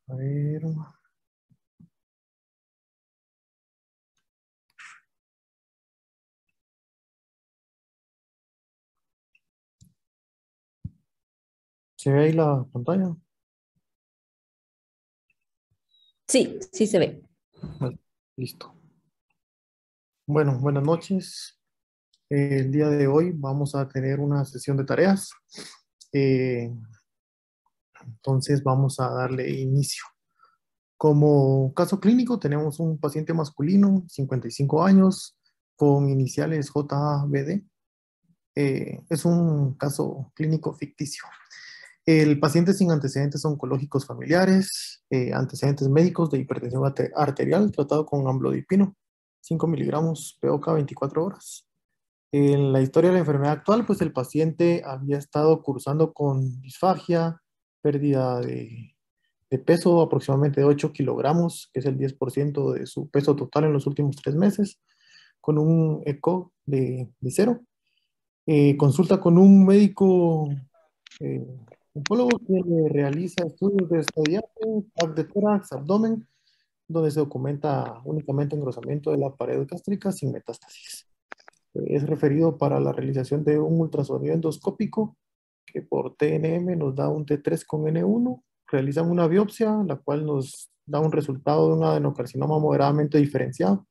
A ver. ¿Se ve ahí la pantalla? Sí, sí se ve. Vale, listo. Bueno, buenas noches. El día de hoy vamos a tener una sesión de tareas. Eh, entonces vamos a darle inicio. Como caso clínico tenemos un paciente masculino, 55 años, con iniciales JABD. Es un caso clínico ficticio. El paciente sin antecedentes oncológicos familiares, antecedentes médicos de hipertensión arterial, tratado con amlodipino, 5 miligramos PO cada 24 horas. En la historia de la enfermedad actual, pues el paciente había estado cursando con disfagia, pérdida de peso aproximadamente de 8 kilogramos, que es el 10% de su peso total en los últimos 3 meses, con un ECO de 0. Consulta con un médico eh, oncólogo que le realiza estudios de estadiaje, TAC de tórax, abdomen, donde se documenta únicamente engrosamiento de la pared gástrica sin metástasis. Es referido para la realización de un ultrasonido endoscópico que por TNM nos da un T3 con N1. Realizan una biopsia, la cual nos da un resultado de un adenocarcinoma moderadamente diferenciado.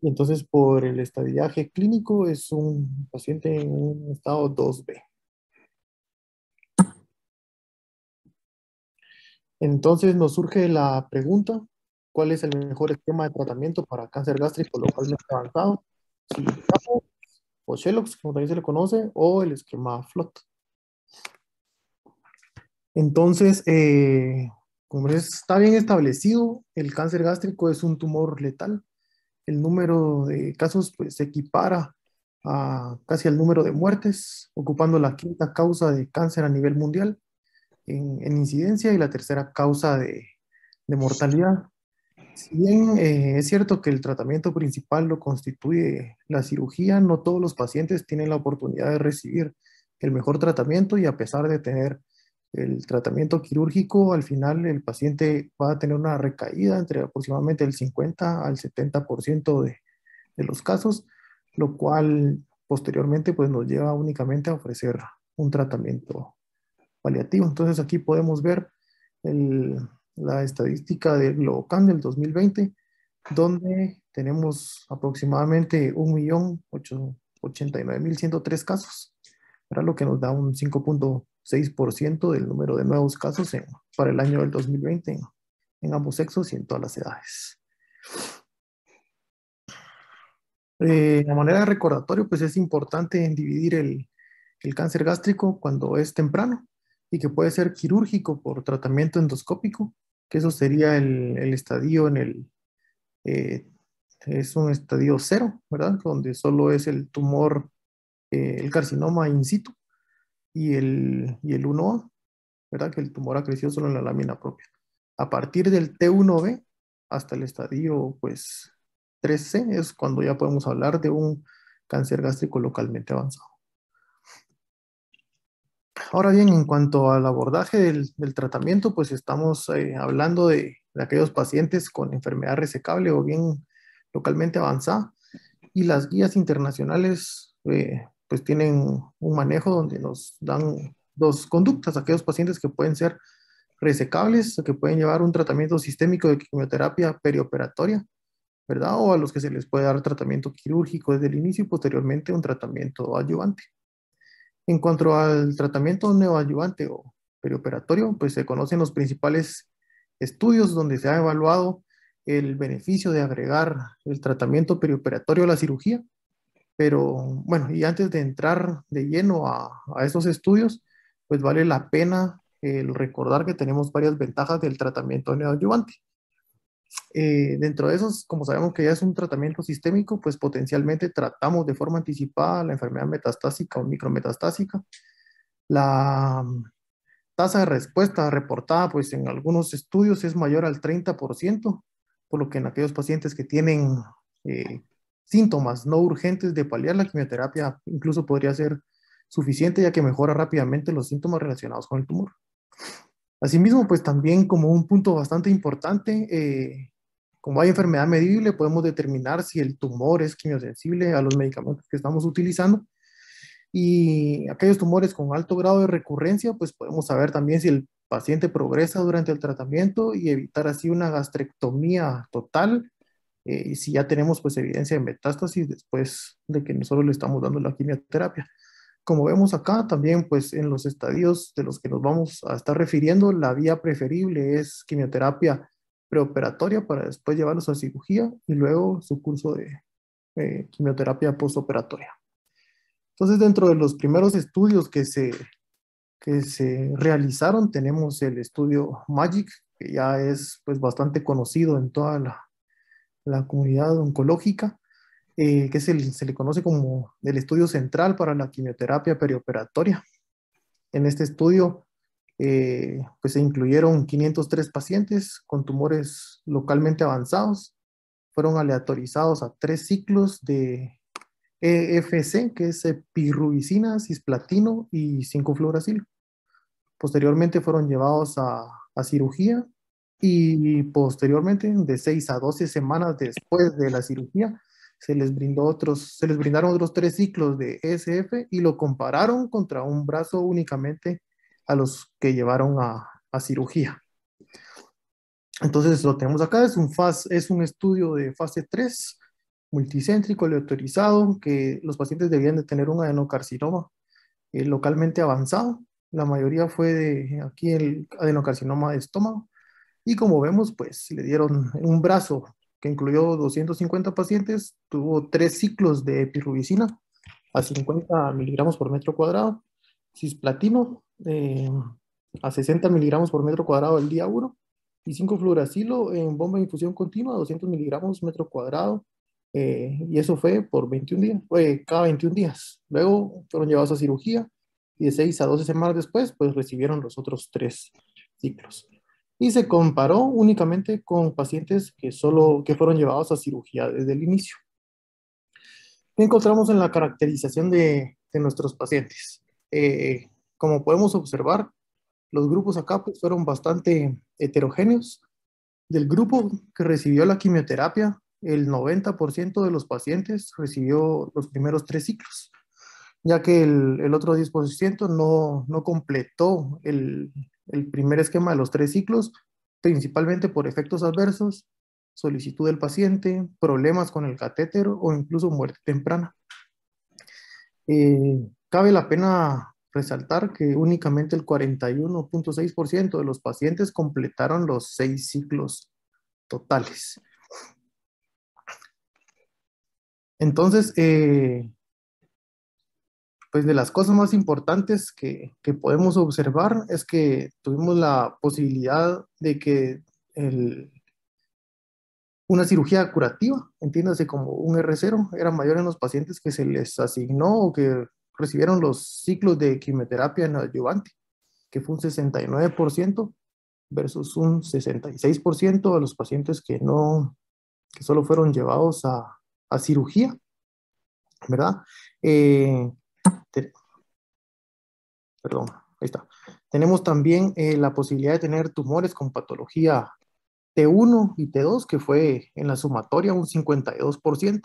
Y entonces por el estadiaje clínico es un paciente en un estado 2B. Entonces nos surge la pregunta, ¿cuál es el mejor esquema de tratamiento para cáncer gástrico localmente avanzado? Si Capo o Shellox, como también se le conoce, o el esquema FLOT. Entonces, como está bien establecido, el cáncer gástrico es un tumor letal. El número de casos pues, se equipara a casi al número de muertes, ocupando la quinta causa de cáncer a nivel mundial en incidencia y la tercera causa de mortalidad. Si bien es cierto que el tratamiento principal lo constituye la cirugía, no todos los pacientes tienen la oportunidad de recibir el mejor tratamiento y a pesar de tener el tratamiento quirúrgico, al final el paciente va a tener una recaída entre aproximadamente el 50 al 70% de los casos, lo cual posteriormente pues, nos lleva únicamente a ofrecer un tratamiento paliativo. Entonces aquí podemos ver el, la estadística del Globocan del 2020, donde tenemos aproximadamente 1.089.103 casos, para lo que nos da un 5.6% del número de nuevos casos para el año del 2020 en ambos sexos y en todas las edades. A manera de recordatorio, pues es importante dividir el cáncer gástrico cuando es temprano y que puede ser quirúrgico por tratamiento endoscópico, que eso sería el estadio eh, es un estadio 0, ¿verdad? Donde solo es el tumor, el carcinoma in situ y el 1A, ¿verdad? Que el tumor ha crecido solo en la lámina propia. A partir del T1B hasta el estadio, pues, 3C es cuando ya podemos hablar de un cáncer gástrico localmente avanzado. Ahora bien, en cuanto al abordaje del tratamiento, pues estamos hablando de aquellos pacientes con enfermedad resecable o bien localmente avanzada y las guías internacionales pues tienen un manejo donde nos dan dos conductas, aquellos pacientes que pueden ser resecables, que pueden llevar un tratamiento sistémico de quimioterapia perioperatoria, ¿verdad? O a los que se les puede dar tratamiento quirúrgico desde el inicio y posteriormente un tratamiento adyuvante. En cuanto al tratamiento neoadyuvante o perioperatorio, pues se conocen los principales estudios donde se ha evaluado el beneficio de agregar el tratamiento perioperatorio a la cirugía. Pero bueno, y antes de entrar de lleno a esos estudios, pues vale la pena el recordar que tenemos varias ventajas del tratamiento neoadyuvante. Dentro de esos, como sabemos que ya es un tratamiento sistémico, pues potencialmente tratamos de forma anticipada la enfermedad metastásica o micrometastásica. La tasa de respuesta reportada pues en algunos estudios es mayor al 30%, por lo que en aquellos pacientes que tienen eh, síntomas no urgentes de paliar, la quimioterapia incluso podría ser suficiente ya que mejora rápidamente los síntomas relacionados con el tumor. Asimismo, pues también como un punto bastante importante, como hay enfermedad medible, podemos determinar si el tumor es quimiosensible a los medicamentos que estamos utilizando. Y aquellos tumores con alto grado de recurrencia, pues podemos saber también si el paciente progresa durante el tratamiento y evitar así una gastrectomía total. Y si ya tenemos pues evidencia de metástasis después de que nosotros le estamos dando la quimioterapia. Como vemos acá, también pues en los estadios de los que nos vamos a estar refiriendo, la vía preferible es quimioterapia preoperatoria para después llevarlos a cirugía y luego su curso de quimioterapia postoperatoria. Entonces, dentro de los primeros estudios que se realizaron, tenemos el estudio MAGIC, que ya es pues bastante conocido en toda la comunidad oncológica, que se le conoce como el estudio central para la quimioterapia perioperatoria. En este estudio, pues se incluyeron 503 pacientes con tumores localmente avanzados. Fueron aleatorizados a 3 ciclos de EFC, que es pirubicina, cisplatino y 5-fluoracilo. Posteriormente fueron llevados a cirugía y posteriormente, de 6 a 12 semanas después de la cirugía, se les brindaron otros 3 ciclos de ESF y lo compararon contra un brazo únicamente a los que llevaron a cirugía. Entonces lo tenemos acá, es un estudio de fase 3 multicéntrico, aleatorizado, que los pacientes debían de tener un adenocarcinoma localmente avanzado. La mayoría fue de aquí el adenocarcinoma de estómago. Y como vemos, pues le dieron un brazo que incluyó 250 pacientes, tuvo 3 ciclos de pirubicina a 50 miligramos por metro cuadrado, cisplatino a 60 miligramos por metro cuadrado el día 1 y 5-fluoracilo en bomba de infusión continua a 200 miligramos metro cuadrado. Y eso fue por 21 días, cada 21 días. Luego fueron llevados a cirugía y de 6 a 12 semanas después, pues recibieron los otros 3 ciclos. Y se comparó únicamente con pacientes que fueron llevados a cirugía desde el inicio. ¿Qué encontramos en la caracterización de nuestros pacientes? Como podemos observar, los grupos acá pues, fueron bastante heterogéneos. Del grupo que recibió la quimioterapia, el 90% de los pacientes recibió los primeros 3 ciclos, ya que el otro 10% no completó el primer esquema de los 3 ciclos, principalmente por efectos adversos, solicitud del paciente, problemas con el catéter o incluso muerte temprana. Cabe la pena resaltar que únicamente el 41.6% de los pacientes completaron los 6 ciclos totales. Entonces, pues de las cosas más importantes que podemos observar es que tuvimos la posibilidad de que una cirugía curativa, entiéndase como un R0, era mayor en los pacientes que se les asignó o que recibieron los ciclos de quimioterapia en adyuvante, que fue un 69% versus un 66% de los pacientes que solo fueron llevados a cirugía, ¿verdad? Te- Perdón, ahí está. Tenemos también la posibilidad de tener tumores con patología T1 y T2, que fue en la sumatoria un 52%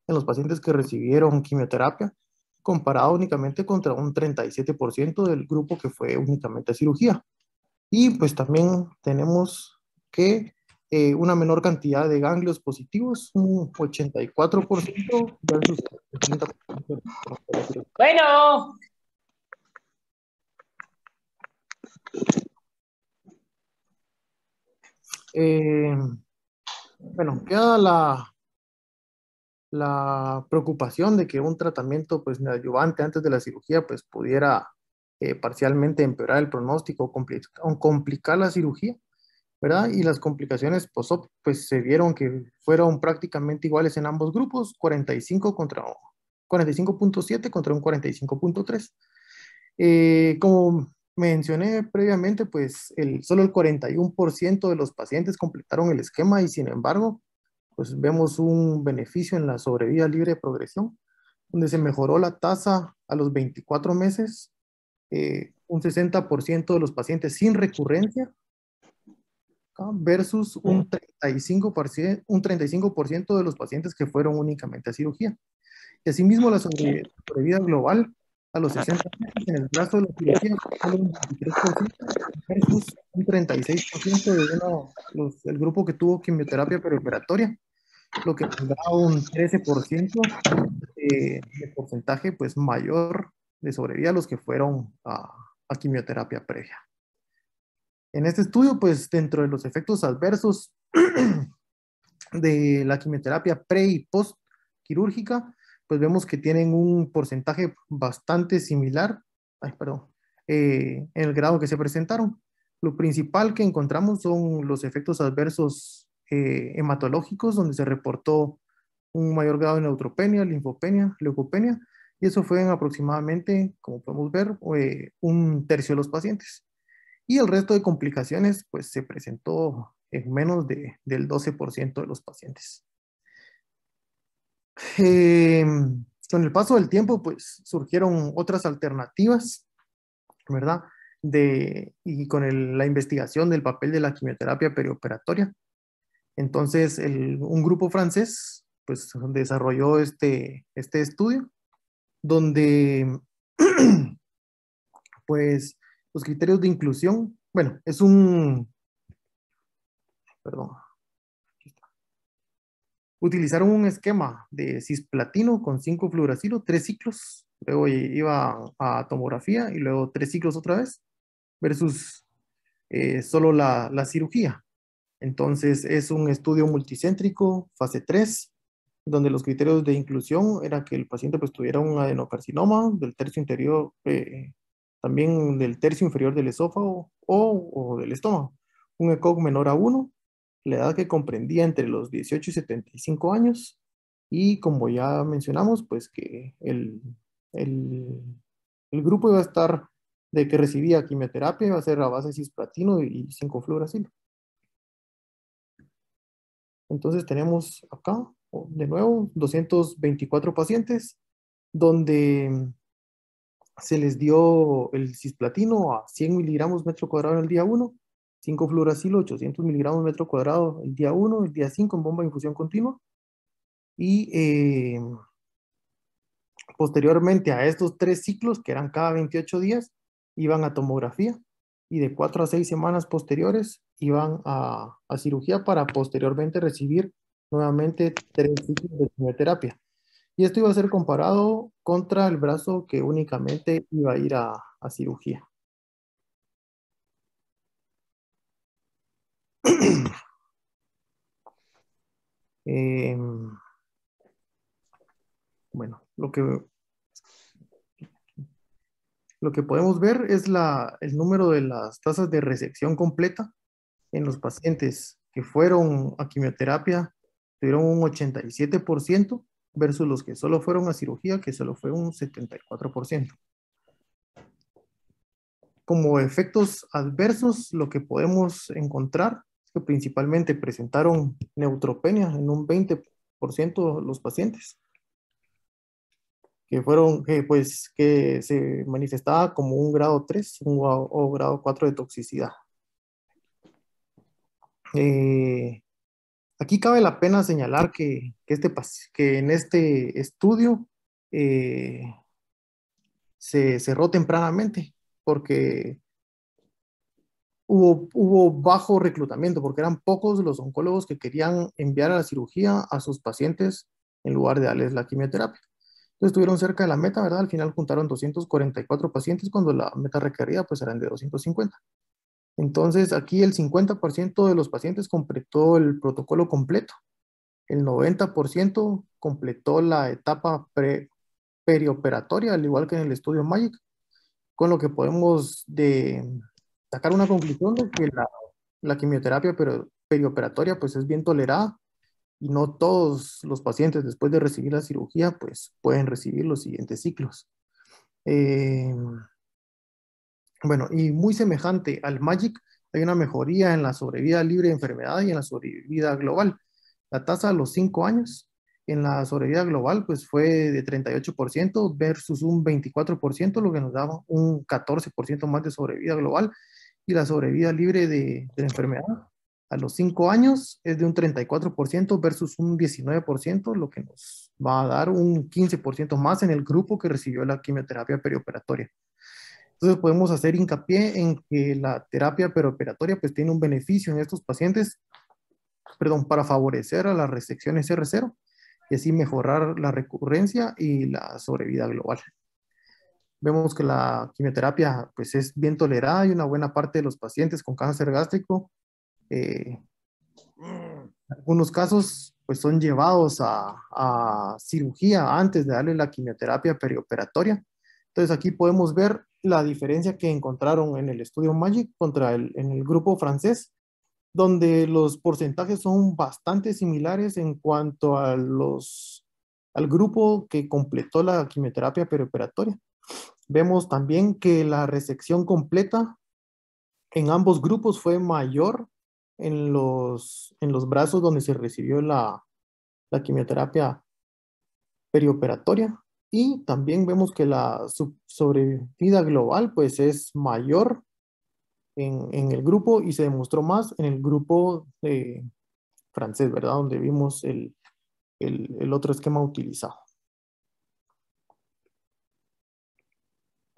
en los pacientes que recibieron quimioterapia, comparado únicamente contra un 37% del grupo que fue únicamente a cirugía. Y pues también tenemos que una menor cantidad de ganglios positivos, un 84% versus el 30%. Bueno, Eh, bueno, queda la preocupación de que un tratamiento pues neoadyuvante antes de la cirugía pues pudiera parcialmente empeorar el pronóstico o complicar la cirugía, ¿verdad? Y las complicaciones post-op pues se vieron que fueron prácticamente iguales en ambos grupos, 45.7 contra un 45.3. Como mencioné previamente, pues solo el 41% de los pacientes completaron el esquema y sin embargo, pues vemos un beneficio en la sobrevida libre de progresión, donde se mejoró la tasa a los 24 meses un 60% de los pacientes sin recurrencia, versus un 35% de los pacientes que fueron únicamente a cirugía. Y asimismo, la sobrevida global a los 60 meses en el brazo de la cirugía fue un 23% versus un 36% el grupo que tuvo quimioterapia preoperatoria, lo que nos da un 13% de porcentaje pues, mayor de sobrevida a los que fueron a quimioterapia previa. En este estudio, pues dentro de los efectos adversos de la quimioterapia pre y post quirúrgica, pues vemos que tienen un porcentaje bastante similar, en el grado que se presentaron. Lo principal que encontramos son los efectos adversos hematológicos, donde se reportó un mayor grado de neutropenia, linfopenia, leucopenia, y eso fue en aproximadamente, como podemos ver, un tercio de los pacientes. Y el resto de complicaciones, pues se presentó en menos del 12% de los pacientes. Con el paso del tiempo, pues surgieron otras alternativas, ¿verdad? Y con la investigación del papel de la quimioterapia perioperatoria. Entonces, un grupo francés, pues desarrolló este estudio, donde, pues, los criterios de inclusión, bueno, perdón, utilizaron un esquema de cisplatino con 5-fluoracilo, 3 ciclos, luego iba a tomografía y luego 3 ciclos otra vez, versus solo la cirugía. Entonces es un estudio multicéntrico, fase 3, donde los criterios de inclusión era que el paciente pues tuviera un adenocarcinoma del tercio interior, también del tercio inferior del esófago o del estómago, un ECOG menor a 1, la edad que comprendía entre los 18 y 75 años, y como ya mencionamos, pues que el grupo iba a estar de que recibía quimioterapia, iba a ser a base de cisplatino y 5-fluoracilo. Entonces tenemos acá, de nuevo, 224 pacientes, donde se les dio el cisplatino a 100 miligramos metro cuadrado en el día 1, 5-fluoracilo, 800 miligramos metro cuadrado el día 1, el día 5 en bomba de infusión continua. Y posteriormente a estos 3 ciclos, que eran cada 28 días, iban a tomografía. Y de 4 a 6 semanas posteriores iban a cirugía para posteriormente recibir nuevamente 3 ciclos de quimioterapia. Y esto iba a ser comparado contra el brazo que únicamente iba a ir a cirugía. Bueno, lo que podemos ver es el número de las tasas de resección completa en los pacientes que fueron a quimioterapia, tuvieron un 87% versus los que solo fueron a cirugía, que solo fue un 74%. Como efectos adversos, lo que podemos encontrar es que principalmente presentaron neutropenia en un 20% de los pacientes, que se manifestaba como un grado 3 o grado 4 de toxicidad. Aquí cabe la pena señalar que en este estudio se cerró tempranamente porque hubo bajo reclutamiento, porque eran pocos los oncólogos que querían enviar a la cirugía a sus pacientes en lugar de darles la quimioterapia. Entonces estuvieron cerca de la meta, ¿verdad? Al final juntaron 244 pacientes cuando la meta requerida pues eran de 250. Entonces aquí el 50% de los pacientes completó el protocolo completo. El 90% completó la etapa perioperatoria, al igual que en el estudio MAGIC, con lo que podemos sacar una conclusión de que la quimioterapia perioperatoria pues es bien tolerada y no todos los pacientes después de recibir la cirugía pues pueden recibir los siguientes ciclos. Bueno, y muy semejante al MAGIC, hay una mejoría en la sobrevida libre de enfermedad y en la sobrevida global. La tasa a los 5 años En la sobrevida global, pues fue de 38% versus un 24%, lo que nos daba un 14% más de sobrevida global. Y la sobrevida libre de la enfermedad a los 5 años es de un 34% versus un 19%, lo que nos va a dar un 15% más en el grupo que recibió la quimioterapia perioperatoria. Entonces podemos hacer hincapié en que la terapia perioperatoria pues tiene un beneficio en estos pacientes, perdón, para favorecer a las resecciones R0 y así mejorar la recurrencia y la sobrevida global. Vemos que la quimioterapia pues es bien tolerada y una buena parte de los pacientes con cáncer gástrico, en algunos casos pues son llevados a cirugía antes de darle la quimioterapia perioperatoria. Entonces aquí podemos ver la diferencia que encontraron en el estudio MAGIC contra en el grupo francés, donde los porcentajes son bastante similares en cuanto a al grupo que completó la quimioterapia perioperatoria. Vemos también que la resección completa en ambos grupos fue mayor en los brazos donde se recibió la quimioterapia perioperatoria. Y también vemos que la sobrevida global pues es mayor en el grupo y se demostró más en el grupo francés, ¿verdad? Donde vimos el otro esquema utilizado.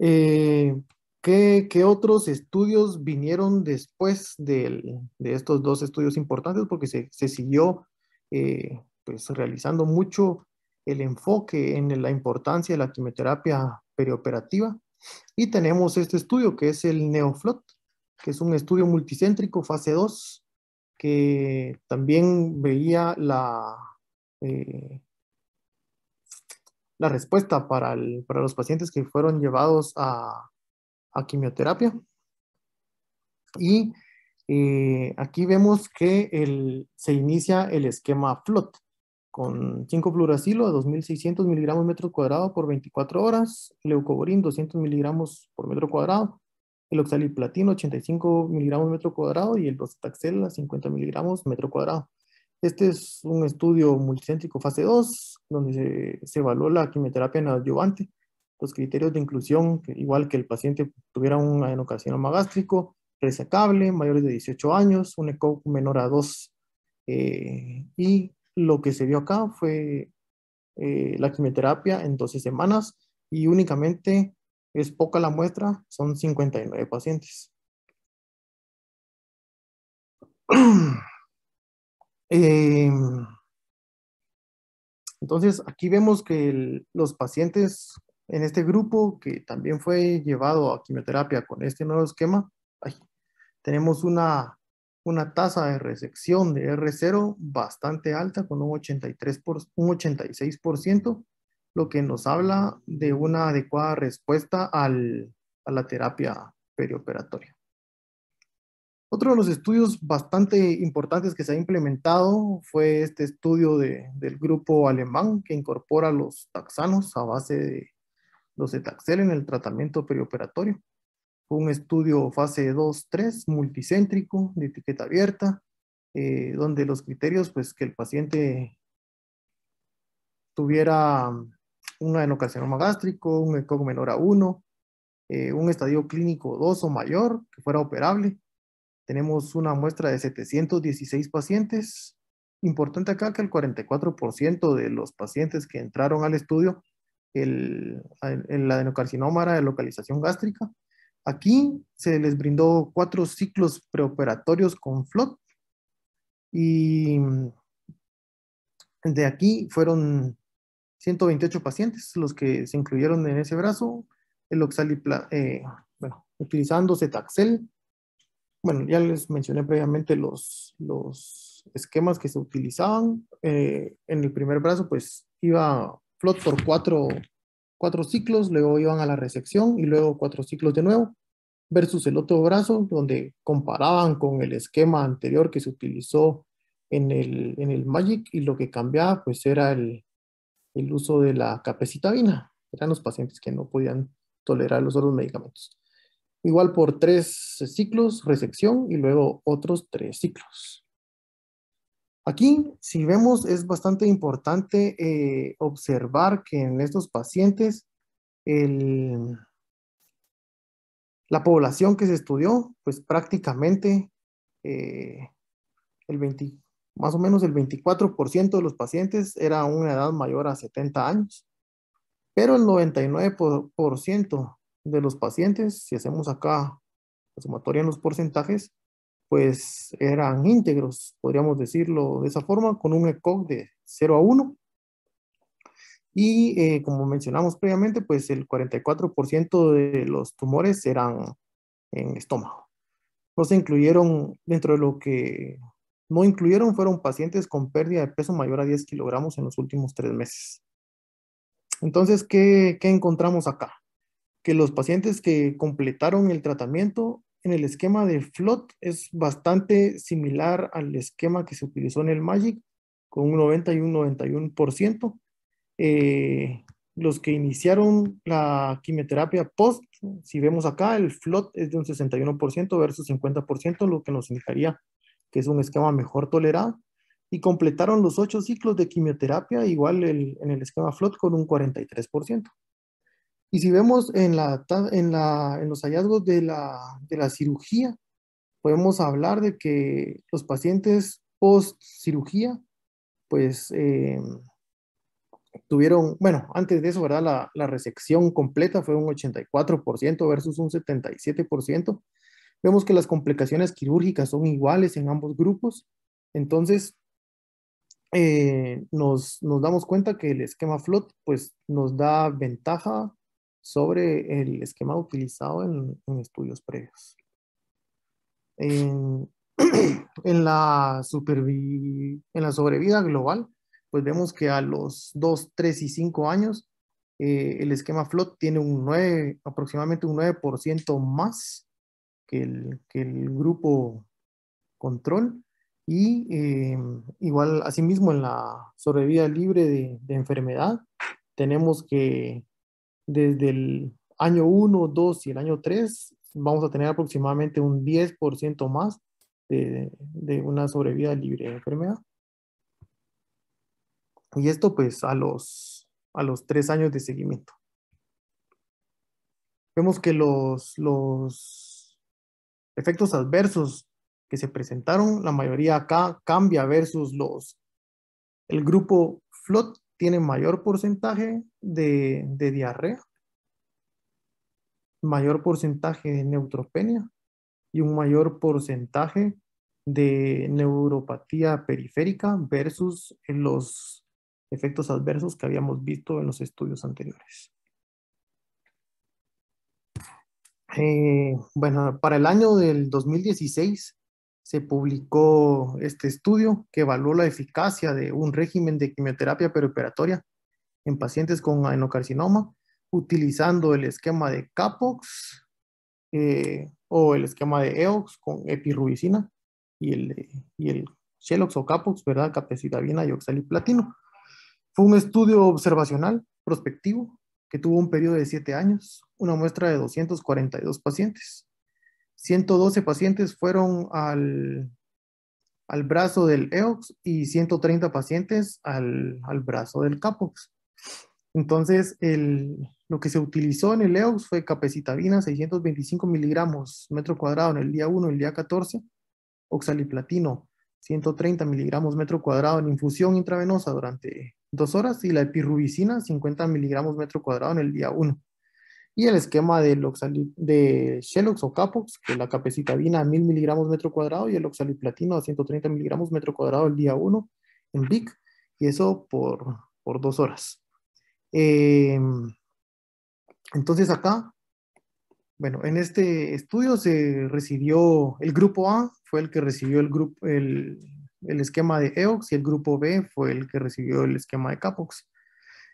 ¿Qué otros estudios vinieron después de estos dos estudios importantes? Porque se siguió pues, realizando mucho el enfoque en la importancia de la quimioterapia perioperativa. Y tenemos este estudio que es el NeoFLOT, que es un estudio multicéntrico fase 2, que también veía la respuesta para los pacientes que fueron llevados a quimioterapia. Y aquí vemos que se inicia el esquema FLOT con 5-fluoracilo a 2.600 miligramos metro cuadrado por 24 horas, leucovorin 200 miligramos por metro cuadrado, el oxaliplatino 85 miligramos metro cuadrado y el docetaxel a 50 miligramos metro cuadrado. Este es un estudio multicéntrico fase 2, donde se evaluó la quimioterapia neoadyuvante. Los criterios de inclusión, igual que el paciente tuviera un adenocarcinoma gástrico, resecable, mayores de 18 años, un ECOG menor a 2. Y lo que se vio acá fue la quimioterapia en 12 semanas y únicamente es poca la muestra, son 59 pacientes. Entonces, aquí vemos que los pacientes en este grupo, que también fue llevado a quimioterapia con este nuevo esquema, tenemos una tasa de resección de R0 bastante alta, con un 86%, lo que nos habla de una adecuada respuesta a la terapia perioperatoria. Otro de los estudios bastante importantes que se ha implementado fue este estudio del grupo alemán que incorpora los taxanos a base de docetaxel en el tratamiento perioperatorio. Fue un estudio fase 2-3 multicéntrico de etiqueta abierta, donde los criterios, pues que el paciente tuviera un adenocarcinoma gástrico, un ECOG menor a 1, un estadio clínico 2 o mayor, que fuera operable. Tenemos una muestra de 716 pacientes. Importante acá que el 44% de los pacientes que entraron al estudio, el adenocarcinoma era de localización gástrica. Aquí se les brindó 4 ciclos preoperatorios con FLOT y de aquí fueron 128 pacientes los que se incluyeron en ese brazo. El utilizando Cetaxel. Bueno, ya les mencioné previamente los esquemas que se utilizaban. En el primer brazo, pues iba FLOT por 4 ciclos, luego iban a la resección y luego 4 ciclos de nuevo, versus el otro brazo, donde comparaban con el esquema anterior que se utilizó en el MAGIC y lo que cambiaba, pues era el uso de la capecitabina. Eran los pacientes que no podían tolerar los otros medicamentos. Igual por 3 ciclos, resección y luego otros 3 ciclos. Aquí, si vemos, es bastante importante observar que en estos pacientes la población que se estudió, pues prácticamente eh, el 20, más o menos el 24% de los pacientes era una edad mayor a 70 años, pero el 99% de los pacientes, si hacemos acá la sumatoria en los porcentajes, pues eran íntegros, podríamos decirlo de esa forma, con un ECOG de 0 a 1. Y como mencionamos previamente, pues el 44% de los tumores eran en estómago. No se incluyeron, dentro de lo que no incluyeron, fueron pacientes con pérdida de peso mayor a 10 kilogramos en los últimos 3 meses. Entonces, ¿qué encontramos acá? Que los pacientes que completaron el tratamiento en el esquema de FLOT es bastante similar al esquema que se utilizó en el MAGIC, con un 90 y un 91%. Los que iniciaron la quimioterapia post, si vemos acá, el FLOT es de un 61% versus 50%, lo que nos indicaría que es un esquema mejor tolerado. Y completaron los 8 ciclos de quimioterapia, igual en el esquema FLOT, con un 43%. Y si vemos en los hallazgos de la cirugía, podemos hablar de que los pacientes post cirugía, pues tuvieron, bueno, antes de eso, ¿verdad? La resección completa fue un 84% versus un 77%. Vemos que las complicaciones quirúrgicas son iguales en ambos grupos. Entonces, nos damos cuenta que el esquema FLOT pues nos da ventaja sobre el esquema utilizado en estudios previos. En, en la sobrevida global, pues vemos que a los 2, 3 y 5 años, el esquema FLOT tiene aproximadamente un 9% más que el grupo control. Y igual, asimismo, en la sobrevida libre de enfermedad, tenemos que desde el año 1, 2 y el año 3 vamos a tener aproximadamente un 10% más de una sobrevida libre de enfermedad. Y esto pues a los 3 años de seguimiento. Vemos que los efectos adversos que se presentaron, la mayoría acá cambia versus el grupo FLOT tiene mayor porcentaje de diarrea, mayor porcentaje de neutropenia y un mayor porcentaje de neuropatía periférica versus los efectos adversos que habíamos visto en los estudios anteriores. Bueno, para el año del 2016 se publicó este estudio que evaluó la eficacia de un régimen de quimioterapia perioperatoria en pacientes con adenocarcinoma utilizando el esquema de CAPOX o el esquema de EOX con epirubicina y el Shelox o CAPOX, ¿verdad? Capecitabina y oxaliplatino. Fue un estudio observacional prospectivo que tuvo un periodo de 7 años, una muestra de 242 pacientes. 112 pacientes fueron al brazo del EOX y 130 pacientes al brazo del CAPOX. Entonces, lo que se utilizó en el EOX fue capecitabina 625 miligramos metro cuadrado en el día 1 y el día 14, oxaliplatino 130 miligramos metro cuadrado en infusión intravenosa durante 2 horas y la epirubicina 50 miligramos metro cuadrado en el día 1. Y el esquema de Shelox o Capox, que la capecitabina a 1000 miligramos metro cuadrado y el oxaliplatino a 130 miligramos metro cuadrado el día 1 en VIC, y eso por 2 horas. Entonces acá, bueno, en este estudio se recibió el grupo A, fue el que recibió el esquema de EOX, y el grupo B fue el que recibió el esquema de CAPOX.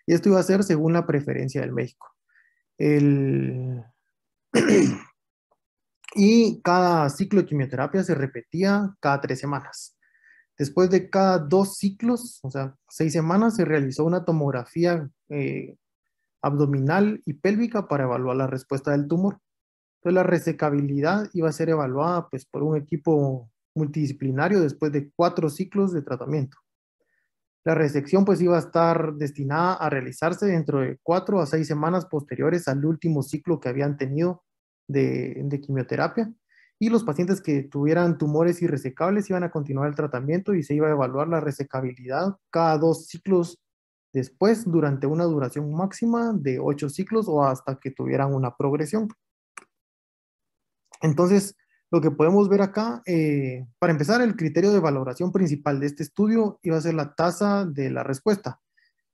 Y esto iba a ser según la preferencia del médico. Y cada ciclo de quimioterapia se repetía cada 3 semanas. Después de cada 2 ciclos, o sea, 6 semanas, se realizó una tomografía abdominal y pélvica para evaluar la respuesta del tumor. Entonces la resecabilidad iba a ser evaluada pues, por un equipo multidisciplinario después de 4 ciclos de tratamiento. La resección pues iba a estar destinada a realizarse dentro de 4 a 6 semanas posteriores al último ciclo que habían tenido de quimioterapia, y los pacientes que tuvieran tumores irresecables iban a continuar el tratamiento y se iba a evaluar la resecabilidad cada 2 ciclos después durante una duración máxima de 8 ciclos o hasta que tuvieran una progresión. Entonces, lo que podemos ver acá, para empezar, el criterio de valoración principal de este estudio iba a ser la tasa de la respuesta.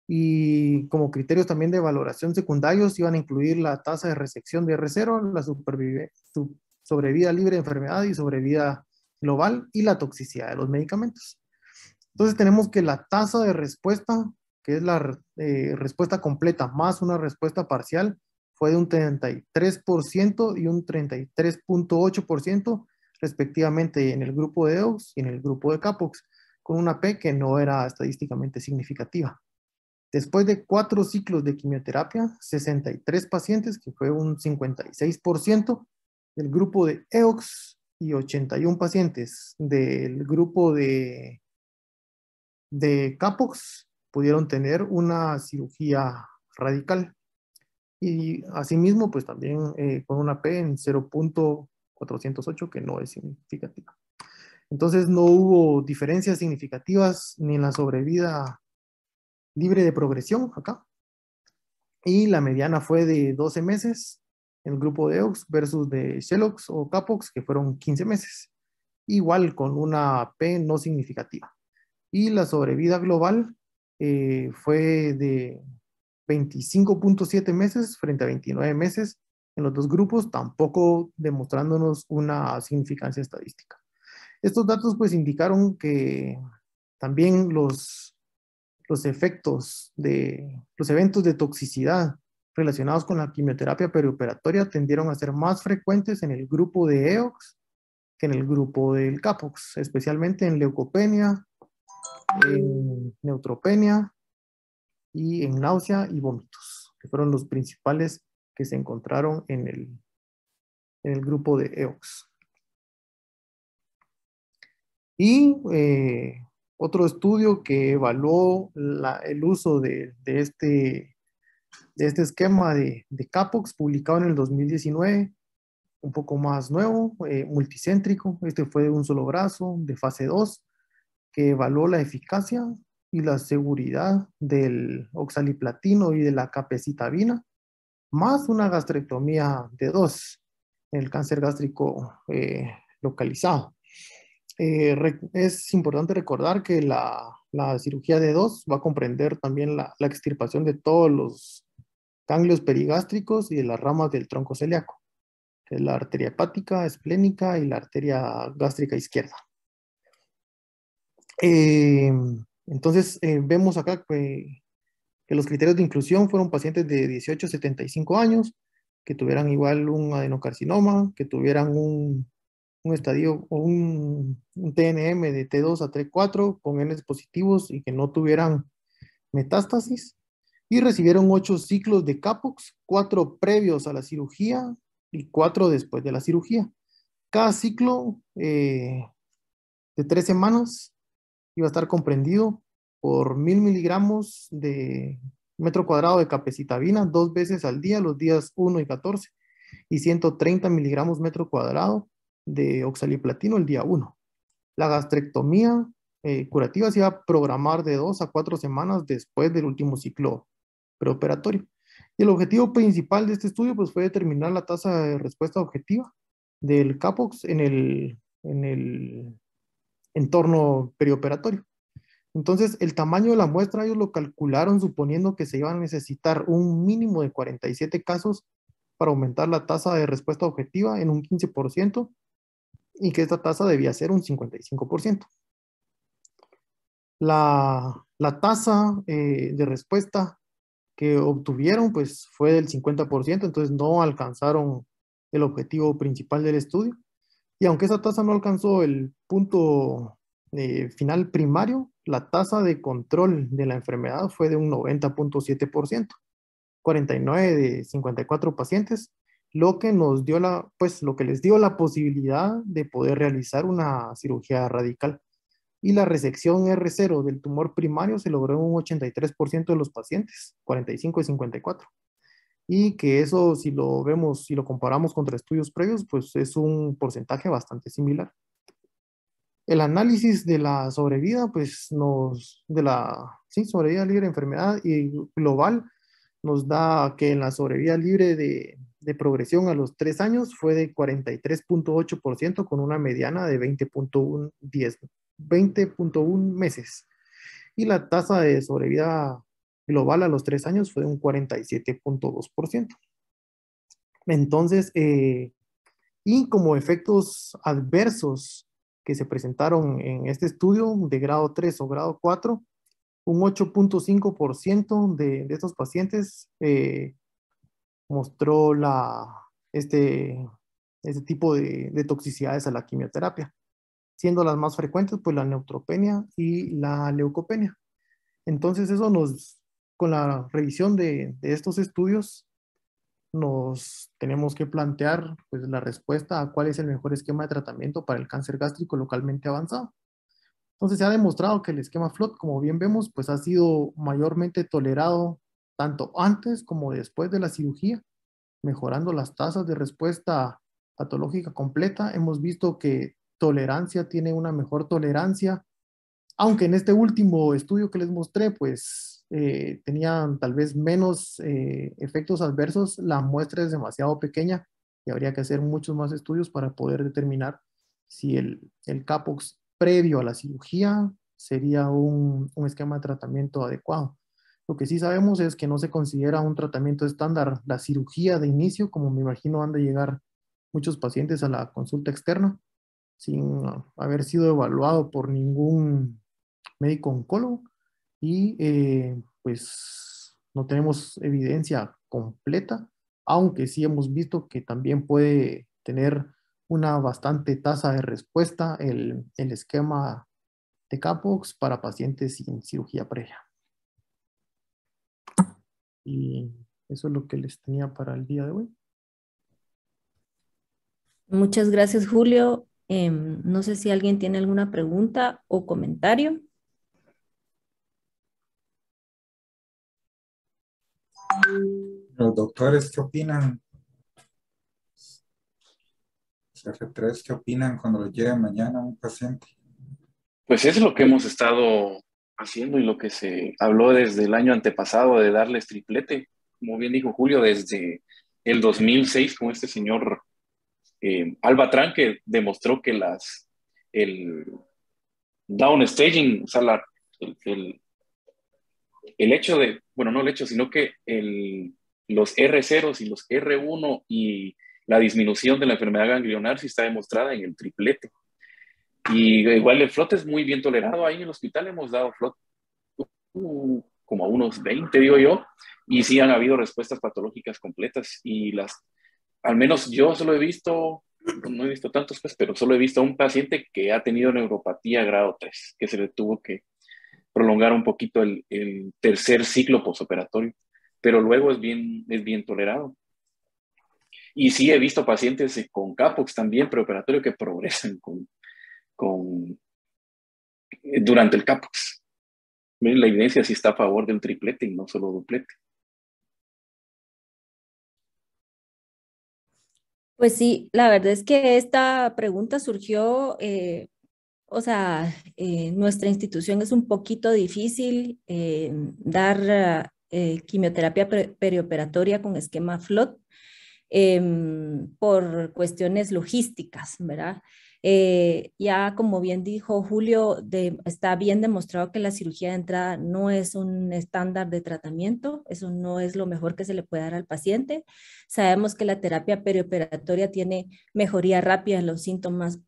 Y como criterios también de valoración secundarios iban a incluir la tasa de resección de R0, la sobrevida libre de enfermedad y sobrevida global y la toxicidad de los medicamentos. Entonces tenemos que la tasa de respuesta, que es la respuesta completa más una respuesta parcial, fue de un 33% y un 33.8% respectivamente en el grupo de EOX y en el grupo de CAPOX, con una P que no era estadísticamente significativa. Después de 4 ciclos de quimioterapia, 63 pacientes, que fue un 56% del grupo de EOX, y 81 pacientes del grupo de CAPOX pudieron tener una cirugía radical. Y asimismo, pues también con una P en 0.408, que no es significativa. Entonces no hubo diferencias significativas ni en la sobrevida libre de progresión acá. Y la mediana fue de 12 meses en el grupo de EOX versus de Shelox o CAPOX, que fueron 15 meses. Igual con una P no significativa. Y la sobrevida global fue de 25.7 meses frente a 29 meses en los dos grupos, tampoco demostrándonos una significancia estadística. Estos datos pues indicaron que también los eventos de toxicidad relacionados con la quimioterapia perioperatoria tendieron a ser más frecuentes en el grupo de EOX que en el grupo del CAPOX, especialmente en leucopenia, en neutropenia y en náusea y vómitos, que fueron los principales que se encontraron en el grupo de EOX. Y otro estudio que evaluó el uso de este esquema de CAPOX, publicado en el 2019, un poco más nuevo, multicéntrico. Este fue de un solo brazo, de fase 2, que evaluó la eficacia y la seguridad del oxaliplatino y de la capecitabina, más una gastrectomía de 2 en el cáncer gástrico localizado. Es importante recordar que la cirugía de 2 va a comprender también la extirpación de todos los ganglios perigástricos y de las ramas del tronco celíaco, que es la arteria hepática, esplénica y la arteria gástrica izquierda. Entonces, vemos acá que los criterios de inclusión fueron pacientes de 18 a 75 años, que tuvieran igual un adenocarcinoma, que tuvieran un estadio o un TNM de T2 a T4 con N positivos y que no tuvieran metástasis, y recibieron 8 ciclos de CAPOX, 4 previos a la cirugía y 4 después de la cirugía. Cada ciclo de 3 semanas iba a estar comprendido por 1000 miligramos de metro cuadrado de capecitabina 2 veces al día, los días 1 y 14, y 130 miligramos metro cuadrado de oxaliplatino el día 1. La gastrectomía curativa se iba a programar de 2 a 4 semanas después del último ciclo preoperatorio. Y el objetivo principal de este estudio pues, fue determinar la tasa de respuesta objetiva del CAPOX en el entorno perioperatorio. Entonces, el tamaño de la muestra ellos lo calcularon suponiendo que se iban a necesitar un mínimo de 47 casos para aumentar la tasa de respuesta objetiva en un 15% y que esta tasa debía ser un 55%. La tasa de respuesta que obtuvieron pues fue del 50%, entonces no alcanzaron el objetivo principal del estudio. Y aunque esa tasa no alcanzó el punto final primario, la tasa de control de la enfermedad fue de un 90.7%, 49 de 54 pacientes, lo que nos dio lo que les dio la posibilidad de poder realizar una cirugía radical. Y la resección R0 del tumor primario se logró en un 83% de los pacientes, 45 y 54. Y que eso, si lo vemos, si lo comparamos contra estudios previos, pues es un porcentaje bastante similar. El análisis de la sobrevida, pues sobrevida libre de enfermedad y global, nos da que en la sobrevida libre de progresión a los 3 años fue de 43.8% con una mediana de 20.1 meses. Y la tasa de sobrevida global a los 3 años fue de un 47.2%. Entonces, y como efectos adversos que se presentaron en este estudio de grado 3 o grado 4, un 8.5% de estos pacientes mostró este tipo de toxicidades a la quimioterapia, siendo las más frecuentes pues la neutropenia y la leucopenia. Entonces eso con la revisión de estos estudios, nos tenemos que plantear pues la respuesta a cuál es el mejor esquema de tratamiento para el cáncer gástrico localmente avanzado. Entonces se ha demostrado que el esquema FLOT, como bien vemos, pues ha sido mayormente tolerado tanto antes como después de la cirugía, mejorando las tasas de respuesta patológica completa. Hemos visto que tolerancia tiene una mejor tolerancia, aunque en este último estudio que les mostré, pues tenían tal vez menos efectos adversos. La muestra es demasiado pequeña y habría que hacer muchos más estudios para poder determinar si el CAPOX previo a la cirugía sería un esquema de tratamiento adecuado. Lo que sí sabemos es que no se considera un tratamiento estándar la cirugía de inicio, como me imagino han de llegar muchos pacientes a la consulta externa, sin haber sido evaluado por ningún médico oncólogo y pues no tenemos evidencia completa, aunque sí hemos visto que también puede tener una bastante tasa de respuesta el esquema de CAPOX para pacientes sin cirugía previa. Y eso es lo que les tenía para el día de hoy. Muchas gracias, Julio. No sé si alguien tiene alguna pregunta o comentario. Los doctores, ¿qué opinan? CF3, ¿qué opinan cuando le llegue mañana un paciente? Pues es lo que hemos estado haciendo y lo que se habló desde el año antepasado de darles triplete, como bien dijo Julio, desde el 2006 con este señor Albatrán, que demostró que el downstaging, o sea, el hecho de, bueno, no el hecho, sino que los R0 y los R1 y la disminución de la enfermedad ganglionar sí está demostrada en el triplete. Y igual el FLOT es muy bien tolerado. Ahí en el hospital hemos dado FLOT como a unos 20, digo yo, y sí han habido respuestas patológicas completas. Y al menos yo solo he visto, no he visto tantos, pues, pero solo he visto a un paciente que ha tenido neuropatía grado 3, que se le tuvo que prolongar un poquito el tercer ciclo postoperatorio, pero luego es bien tolerado. Y sí he visto pacientes con CAPOX también preoperatorio que progresan durante el CAPOX. La evidencia sí está a favor del triplete y no solo duplete. Pues sí, la verdad es que esta pregunta surgió, nuestra institución es un poquito difícil dar quimioterapia perioperatoria con esquema FLOT por cuestiones logísticas, ¿verdad? Ya como bien dijo Julio, está bien demostrado que la cirugía de entrada no es un estándar de tratamiento, eso no es lo mejor que se le puede dar al paciente. Sabemos que la terapia perioperatoria tiene mejoría rápida en los síntomas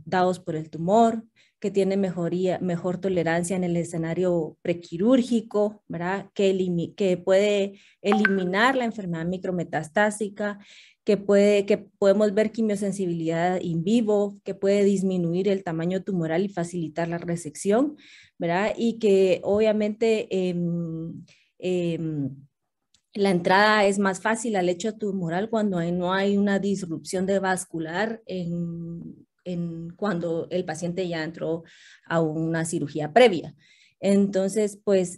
dados por el tumor, que tiene mejor tolerancia en el escenario prequirúrgico, ¿verdad? Que puede eliminar la enfermedad micrometastásica, que podemos ver quimiosensibilidad in vivo, que puede disminuir el tamaño tumoral y facilitar la resección, ¿verdad? Y que obviamente La entrada es más fácil al lecho tumoral cuando no hay una disrupción de vascular cuando el paciente ya entró a una cirugía previa. Entonces, pues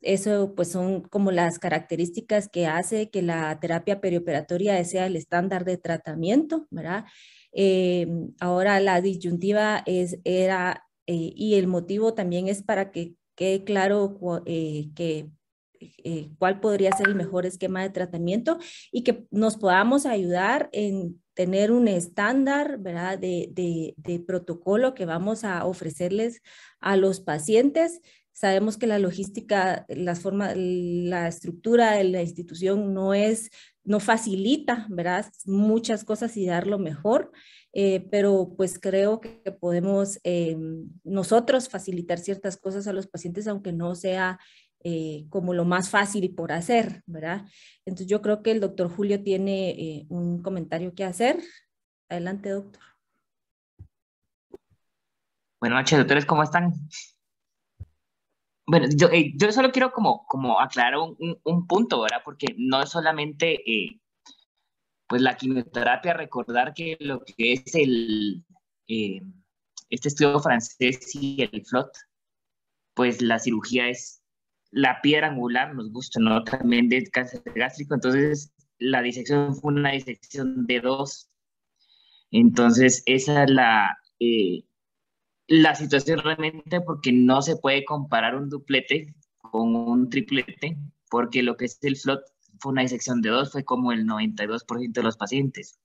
eso pues son como las características que hace que la terapia perioperatoria sea el estándar de tratamiento, ¿verdad? Ahora la disyuntiva y el motivo también es para que quede claro cuál podría ser el mejor esquema de tratamiento y que nos podamos ayudar en tener un estándar, ¿verdad? De protocolo que vamos a ofrecerles a los pacientes. Sabemos que la logística, la estructura de la institución no facilita, ¿verdad? Muchas cosas y dar lo mejor, pero pues creo que podemos nosotros facilitar ciertas cosas a los pacientes, aunque no sea como lo más fácil por hacer, ¿verdad? Entonces yo creo que el doctor Julio tiene un comentario que hacer. Adelante, doctor. Buenas noches, doctores, ¿cómo están? Bueno, yo solo quiero como aclarar un punto, ¿verdad? Porque no es solamente pues la quimioterapia, recordar que lo que es eh, este estudio francés y el FLOT, pues la cirugía es la piedra angular, nos gusta, ¿no? También de cáncer gástrico, entonces la disección fue una disección de dos, entonces esa es la situación realmente, porque no se puede comparar un duplete con un triplete, porque lo que es el FLOT fue una disección de dos, fue como el 92% de los pacientes.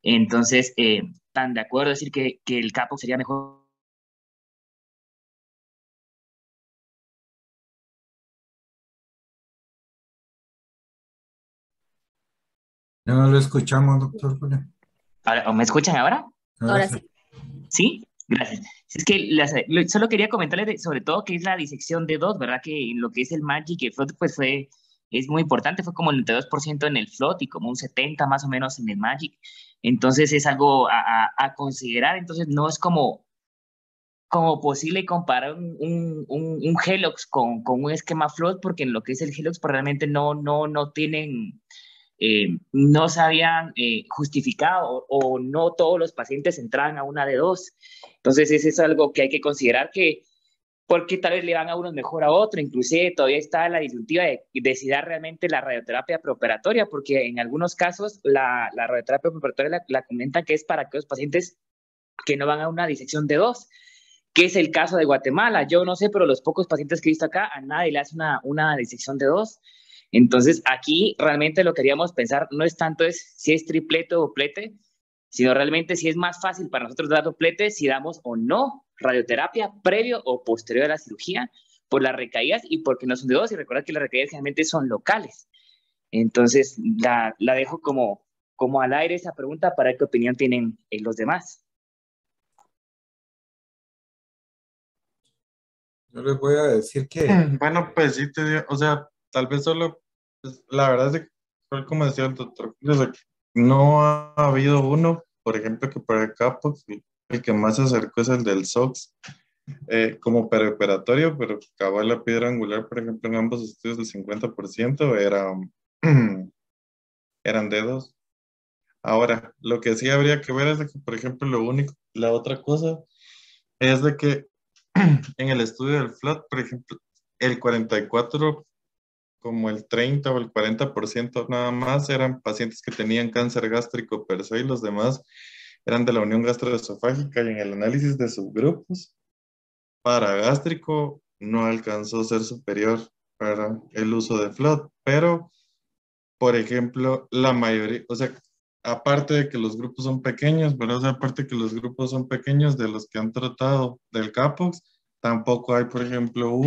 Entonces, tan de acuerdo decir que el capo sería mejor. Ya no lo escuchamos, doctor Julio. Ahora, ¿o me escuchan ahora? Ahora sí. ¿Sí? Gracias. Es que solo quería comentarles sobre todo que es la disección de dos, ¿verdad? Que en lo que es el MAGIC y el FLOT, pues es muy importante, fue como el 92% en el FLOT y como un 70% más o menos en el MAGIC. Entonces es algo a considerar, entonces no es como posible comparar un Helox con un esquema FLOT, porque en lo que es el Helox pues realmente no tienen no se habían justificado o no todos los pacientes entraban a una de dos. Entonces, eso es algo que hay que considerar porque tal vez le van a unos mejor a otro, inclusive todavía está la disyuntiva de si dar realmente la radioterapia preoperatoria, porque en algunos casos la radioterapia preoperatoria la comentan que es para aquellos pacientes que no van a una disección de dos, que es el caso de Guatemala. Yo no sé, pero los pocos pacientes que he visto acá, a nadie le hace una disección de dos. Entonces, aquí realmente lo que queríamos pensar no es tanto si es triplete o doplete, sino realmente si es más fácil para nosotros dar doplete, si damos o no radioterapia previo o posterior a la cirugía, por las recaídas y porque no son de dos. Y recordad que las recaídas generalmente son locales. Entonces, la dejo como al aire esa pregunta para ver qué opinión tienen los demás. Yo les voy a decir que, Bueno, pues sí, o sea, tal vez solo, pues, la verdad es que, tal como decía el doctor, o sea, que no ha habido uno, por ejemplo, que para el Capox, el que más se acercó es el del SOX, como preoperatorio, pero cabal la piedra angular, por ejemplo, en ambos estudios del 50% eran dedos. Ahora, lo que sí habría que ver es de que, por ejemplo, la otra cosa es de que en el estudio del FLOT, por ejemplo, el 44, como el 30 o el 40% nada más eran pacientes que tenían cáncer gástrico per se y los demás eran de la unión gastroesofágica, y en el análisis de subgrupos para gástrico no alcanzó a ser superior para el uso de FLOT, pero por ejemplo, la mayoría, o sea, aparte de que los grupos son pequeños, ¿verdad? O sea, aparte de que los grupos son pequeños de los que han tratado del CAPOX, tampoco hay, por ejemplo,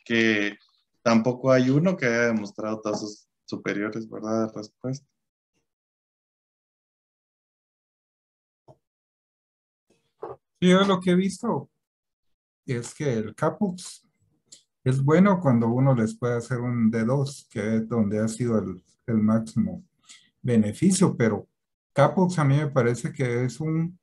que tampoco hay uno que haya demostrado tasas superiores, ¿verdad? De respuesta. sí, yo lo que he visto es que el CAPUX es bueno cuando uno les puede hacer un D2, que es donde ha sido el máximo beneficio, pero CAPUX a mí me parece que es un